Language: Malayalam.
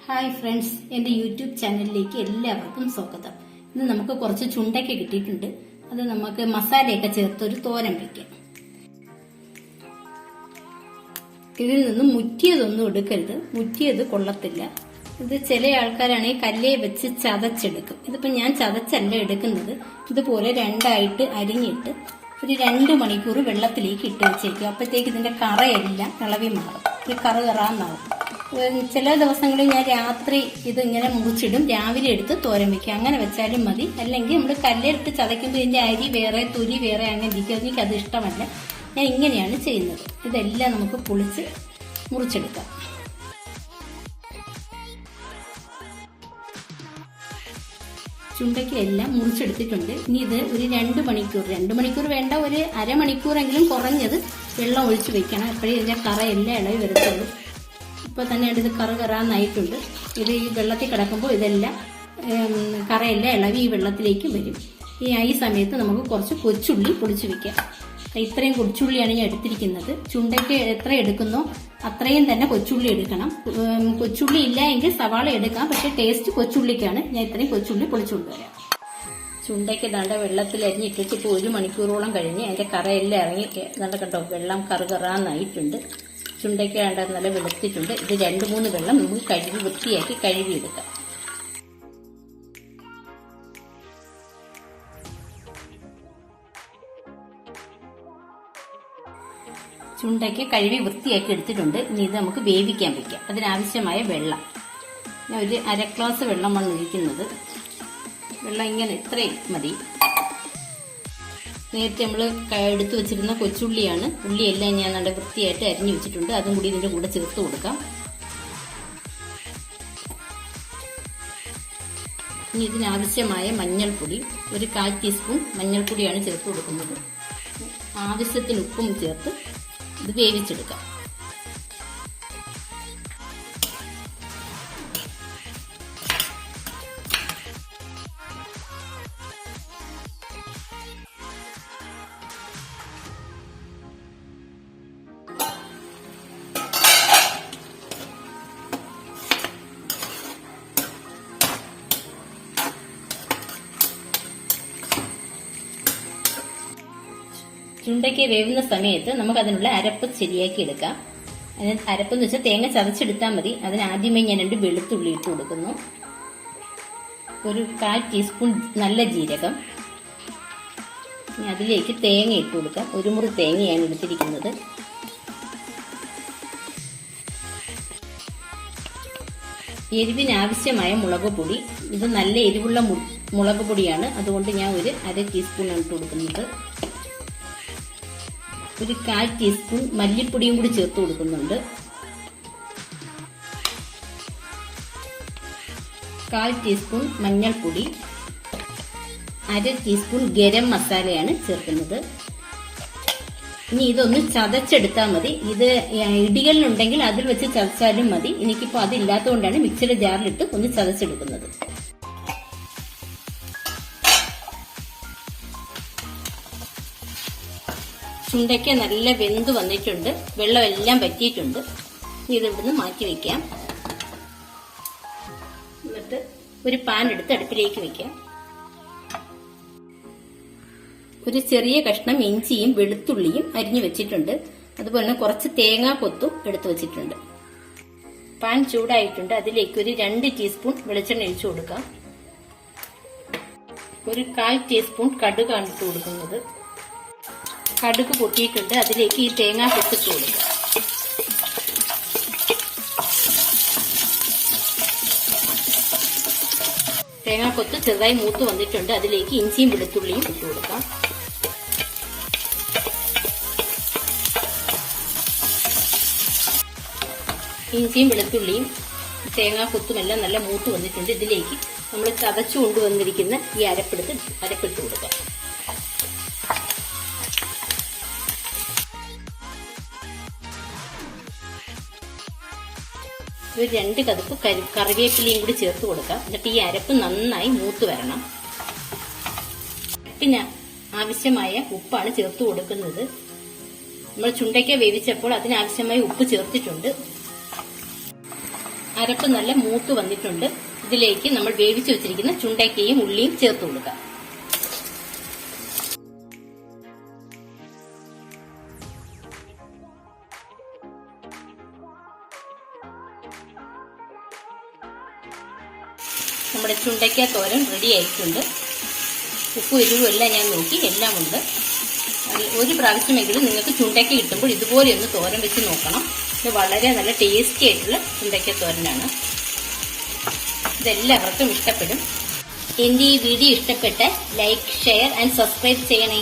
ഹായ് ഫ്രണ്ട്സ്, എൻ്റെ യൂട്യൂബ് ചാനലിലേക്ക് എല്ലാവർക്കും സ്വാഗതം. ഇന്ന് നമുക്ക് കുറച്ച് ചുണ്ടയ്ക്ക കിട്ടിയിട്ടുണ്ട്. അത് നമുക്ക് മസാലയൊക്കെ ചേർത്തൊരു തോരൻ വയ്ക്കാം. ഇതിൽ നിന്നും മുറ്റിയതൊന്നും എടുക്കരുത്, മുറ്റിയത് കൊള്ളത്തില്ല. ഇത് ചില ആൾക്കാരാണെങ്കിൽ കല്ലേ വെച്ച് ചതച്ചെടുക്കും. ഇതിപ്പോ ഞാൻ ചതച്ചല്ല എടുക്കുന്നത്. ഇതുപോലെ രണ്ടായിട്ട് അരിഞ്ഞിട്ട് ഒരു 2 മണിക്കൂർ വെള്ളത്തിലേക്ക് ഇട്ട് വെച്ചേക്കും. അപ്പോഴത്തേക്ക് ഇതിന്റെ കറയെല്ലാം ഇളവി മാറും, ഒരു കറാന്നാവും. ചില ദിവസങ്ങളിൽ ഞാൻ രാത്രി ഇതിങ്ങനെ മുറിച്ചിടും, രാവിലെ എടുത്ത് തോരൻ വെക്കും. അങ്ങനെ വെച്ചാലും മതി. അല്ലെങ്കിൽ നമ്മൾ കല്ലിലിട്ട് ചതയ്ക്കുമ്പോൾ ഇതിന്റെ അരി വേറെ തൊലി വേറെ അങ്ങനെ ഇരിക്കും. എനിക്കത് ഇഷ്ടമല്ല. ഞാൻ ഇങ്ങനെയാണ് ചെയ്യുന്നത്. ഇതെല്ലാം നമുക്ക് പൊളിച്ച് മുറിച്ചെടുക്കാം. ചുണ്ടയ്ക്ക എല്ലാം മുറിച്ചെടുത്തിട്ടുണ്ട്. ഇനി ഇത് ഒരു 2 മണിക്കൂർ വേണ്ട, ഒരു അരമണിക്കൂറെങ്കിലും കുറഞ്ഞത് വെള്ളം ഒഴിച്ചു വെക്കണം. അപ്പോഴേ ഇതിന്റെ കറ എല്ലാം ഇളകി വരത്തുള്ളൂ. ഇപ്പൊ തന്നെ ഇത് കറാന്നായിട്ടുണ്ട്. ഇത് ഈ വെള്ളത്തിൽ കിടക്കുമ്പോൾ ഇതെല്ലാം കറയെല്ലാം ഇളവി ഈ വെള്ളത്തിലേക്ക് വരും. ഈ സമയത്ത് നമുക്ക് കുറച്ച് കൊച്ചുള്ളി പൊടിച്ചു വെക്കാം. ഇത്രയും കൊച്ചുള്ളിയാണ് ഞാൻ എടുത്തിരിക്കുന്നത്. ചുണ്ടയ്ക്ക് എത്ര എടുക്കുന്നോ അത്രയും തന്നെ കൊച്ചുള്ളി എടുക്കണം. കൊച്ചുള്ളി ഇല്ല എങ്കിൽ സവാള എടുക്കാം, പക്ഷെ ടേസ്റ്റ് കൊച്ചുള്ളിക്കാണ്. ഞാൻ ഇത്രയും കൊച്ചുള്ളി പൊളിച്ചുകൊണ്ടുവരാം. ചുണ്ടയ്ക്ക് ദണ്ട വെള്ളത്തിൽ അരിഞ്ഞിട്ടിട്ട് ഇപ്പോൾ 1 മണിക്കൂറോളം കഴിഞ്ഞ് അതിന്റെ കറയെല്ലാം ഇറങ്ങി ദണ്ട കണ്ടോ, വെള്ളം കറാന്നായിട്ടുണ്ട്. ചുണ്ടയ്ക്ക നല്ല വെളുത്തിട്ടുണ്ട്. ഇത് 2-3 വെള്ളം നമുക്ക് വൃത്തിയാക്കി കഴുകിയെടുക്കാം. ചുണ്ടയ്ക്ക കഴുകി വൃത്തിയാക്കി എടുത്തിട്ടുണ്ട്. ഇനി ഇത് നമുക്ക് വേവിക്കാൻ വയ്ക്കാം. അതിനാവശ്യമായ വെള്ളം ഞാൻ ഒരു 1/2 ഗ്ലാസ് വെള്ളമാണ് ഒഴിക്കുന്നത്. വെള്ളം ഇങ്ങനെ ഇത്രയും മതി. നേരത്തെ നമ്മൾ എടുത്തു വെച്ചിരുന്ന കൊച്ചുള്ളിയാണ്. ഉള്ളിയെല്ലാം ഞാൻ നല്ല വൃത്തിയായിട്ട് അരിഞ്ഞു വെച്ചിട്ടുണ്ട്. അതും കൂടി ഇതിന്റെ കൂടെ ചേർത്ത് കൊടുക്കാം. ഇനി ഇതിനാവശ്യമായ മഞ്ഞൾപ്പൊടി, ഒരു 1/4 ടീസ്പൂൺ മഞ്ഞൾപ്പൊടിയാണ് ചേർത്ത് കൊടുക്കുന്നത്. ആവശ്യത്തിന് ഉപ്പും ചേർത്ത് ഇത് വേവിച്ചെടുക്കാം. ചുണ്ടയ്ക്ക വേവുന്ന സമയത്ത് നമുക്ക് അതിനുള്ള അരപ്പ് ശരിയാക്കി എടുക്കാം. അതിന് അരപ്പെന്ന് വെച്ചാൽ തേങ്ങ ചതച്ചെടുത്താൽ മതി. അതിനാദ്യമേ ഞാൻ 2 വെളുത്തുള്ളി ഇട്ട് കൊടുക്കുന്നു. ഒരു 1/4 ടീസ്പൂൺ നല്ല ജീരകം. ഇനി അതിലേക്ക് തേങ്ങ ഇട്ട് കൊടുക്കാം. 1 മുറി തേങ്ങയാണ് എടുത്തിരിക്കുന്നത്. എരിവിനാവശ്യമായ മുളക് പൊടി. ഇത് നല്ല എരിവുള്ള മുളക് പൊടിയാണ്, അതുകൊണ്ട് ഞാൻ ഒരു 1/2 ടീസ്പൂൺ ഇട്ട് കൊടുക്കുന്നത്. ഒരു 1/4 ടീസ്പൂൺ മല്ലിപ്പൊടിയും കൂടി ചേർത്ത് കൊടുക്കുന്നുണ്ട്. 1/4 ടീസ്പൂൺ മഞ്ഞൾപ്പൊടി, 1/2 ടീസ്പൂൺ ഗരം മസാലയാണ് ചേർക്കുന്നത്. ഇനി ഇതൊന്ന് ചതച്ചെടുത്താൽ മതി. ഇത് ഇടികളിലുണ്ടെങ്കിൽ അതിൽ വെച്ച് ചതച്ചാലും മതി. എനിക്കിപ്പോൾ അതില്ലാത്തതുകൊണ്ടാണ് മിക്സിയുടെ ജാറിലിട്ട് ഒന്ന് ചതച്ചെടുക്കുന്നത്. ചുണ്ടയ്ക്ക നല്ല വെന്ത് വന്നിട്ടുണ്ട്. വെള്ളമെല്ലാം വറ്റിയിട്ടുണ്ട്. ഇത് ഇവിടുന്ന് മാറ്റി വെക്കാം. എന്നിട്ട് ഒരു പാൻ എടുത്ത് അടുപ്പിലേക്ക് വെക്കാം. ഒരു ചെറിയ കഷ്ണം ഇഞ്ചിയും വെളുത്തുള്ളിയും അരിഞ്ഞു വെച്ചിട്ടുണ്ട്. അതുപോലെ തന്നെ കുറച്ച് തേങ്ങാ കൊത്തും എടുത്തു വെച്ചിട്ടുണ്ട്. പാൻ ചൂടായിട്ടുണ്ട്. അതിലേക്ക് ഒരു 2 ടീസ്പൂൺ വെളിച്ചെണ്ണ ഒഴിച്ചു കൊടുക്കാം. ഒരു 1/4 ടീസ്പൂൺ കടുകാണ് ഇട്ട് കൊടുക്കുന്നത്. കടുക് പൊട്ടിയിട്ടുണ്ട്. അതിലേക്ക് ഈ തേങ്ങാ കൊത്തിട്ട് കൊടുക്കുക. തേങ്ങാ കൊത്ത് ചെറുതായി മൂത്ത് വന്നിട്ടുണ്ട്. അതിലേക്ക് ഇഞ്ചിയും വെളുത്തുള്ളിയും ഇട്ട് കൊടുക്കാം. ഇഞ്ചിയും വെളുത്തുള്ളിയും തേങ്ങാ കൊത്തുമെല്ലാം നല്ല മൂത്ത് വന്നിട്ടുണ്ട്. ഇതിലേക്ക് നമ്മൾ ചതച്ചു കൊണ്ടുവന്നിരിക്കുന്ന ഈ അരപ്പിട്ട് കൊടുക്കാം. ഒരു 2 കതുപ്പ് കറിവേപ്പിലയും കൂടി ചേർത്ത് കൊടുക്കാം. എന്നിട്ട് ഈ അരപ്പ് നന്നായി മൂത്ത് വരണം. പിന്നെ ആവശ്യമായ ഉപ്പാണ് ചേർത്ത് കൊടുക്കുന്നത്. നമ്മൾ ചുണ്ടയ്ക്ക വേവിച്ചപ്പോൾ അതിനാവശ്യമായ ഉപ്പ് ചേർത്തിട്ടുണ്ട്. അരപ്പ് നല്ല മൂത്ത് വന്നിട്ടുണ്ട്. ഇതിലേക്ക് നമ്മൾ വേവിച്ചു വെച്ചിരിക്കുന്ന ചുണ്ടയ്ക്കയും ഉള്ളിയും ചേർത്ത് കൊടുക്കാം. നമ്മുടെ ചുണ്ടയ്ക്ക തോരൻ റെഡി ആയിട്ടുണ്ട്. ഉപ്പും എരിവും എല്ലാം ഞാൻ നോക്കി, എല്ലാം ഉണ്ട്. ഒരു പ്രാവശ്യമെങ്കിലും നിങ്ങൾക്ക് ചുണ്ടയ്ക്ക കിട്ടുമ്പോൾ ഇതുപോലെ ഒന്ന് തോരൻ വെച്ച് നോക്കണം. ഇത് വളരെ നല്ല ടേസ്റ്റി ആയിട്ടുള്ള ചുണ്ടയ്ക്ക തോരനാണ്. ഇതെല്ലാവർക്കും ഇഷ്ടപ്പെടും. എന്റെ ഈ വീഡിയോ ഇഷ്ടപ്പെട്ട ലൈക്ക്, ഷെയർ ആൻഡ് സബ്സ്ക്രൈബ് ചെയ്യണേ.